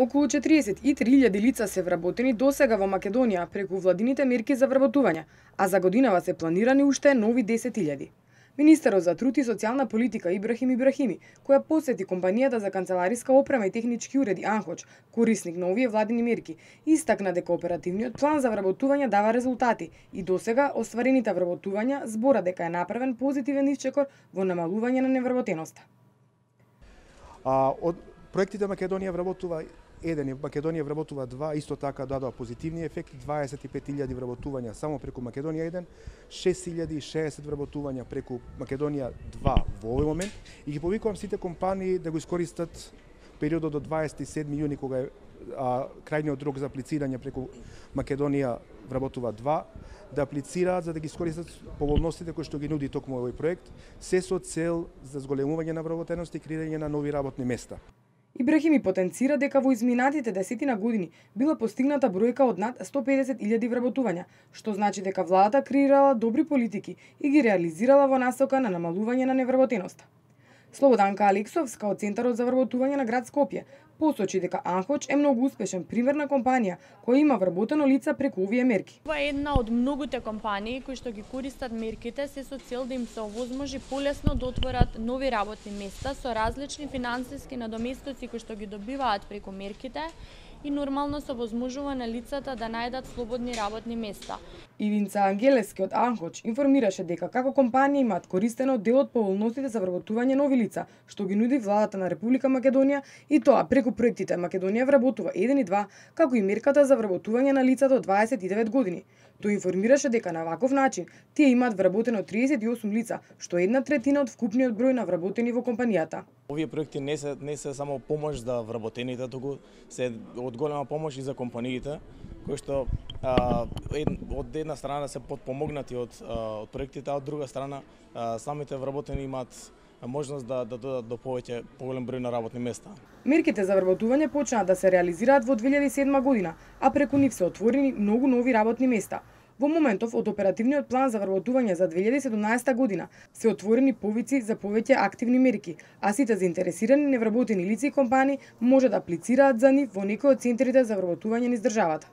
Околу 43.000 лица се вработени досега во Македонија преку владините мерки за вработување, а за годинава се планирани уште нови 10.000. Министерот за труд и социјална политика Ибрахим Ибрахими, која посети компанијата за канцелариска опрема и технички уреди Анхоч, корисник на овие владини мерки, истакна дека оперативниот план за вработување дава резултати и досега остварените вработувања збора дека е направен позитивен исчекор во намалување на невработеноста. Од проектите Македонија вработува 1 и Македонија вработува 2, исто така дадоа позитивни ефекти, 25.000 вработувања само преку Македонија 1, 6.060 вработувања преку Македонија 2 во овој момент и ги повикувам сите компании да го искористат периодот до 27 јуни кога е крајниот рок за аплицирање преку Македонија вработува 2, да аплицираат за да ги искористат поволностите кои што ги нуди токму овој проект, се со цел за зголемување на вработеност и креирање на нови работни места. Ибрахими потенцира дека во изминатите 10 години била постигната бројка од над 150.000 вработувања, што значи дека владата креирала добри политики и ги реализирала во насока на намалување на невработеноста. Слободанка Алексовска од Центарот за вработување на град Скопје посочи дека Анхоч е многу успешен пример на компанија која има вработено лица преку овие мерки. Ова е една од многуте компании кои што ги користат мерките се со цел да им се овозможи полесно да отворат нови работни места со различни финансиски надоместоци кои што ги добиваат преку мерките и нормално се овозможува на лицата да најдат слободни работни места. Ивинца Ангелески од Анхоч информираше дека како компанија имаат користено дел од поволностите за вработување нови лица, што ги нуди владата на Република Македонија и тоа преку проектите Македонија вработува 1 и 2, како и мерката за вработување на лица до 29 години. Тој информираше дека на ваков начин тие имаат вработено 38 лица, што е 1/3 од вкупниот број на вработени во компанијата. Овие проекти не се само помош за вработените, туку се од голема помош и за компаниите, кои што од една страна се подпомогнати од проектите, а од друга страна самите вработени имаат можност да додадат до поголем број на работни места. Мерките за вработување почнаа да се реализираат во 2007 година, а преку нив се отворени многу нови работни места. Во моментов од оперативниот план за вработување за 2017 година се отворени повици за повеќе активни мерки, а сите заинтересирани невработени лица и компании може да аплицираат за нив во некој од центрите за вработување низ државата.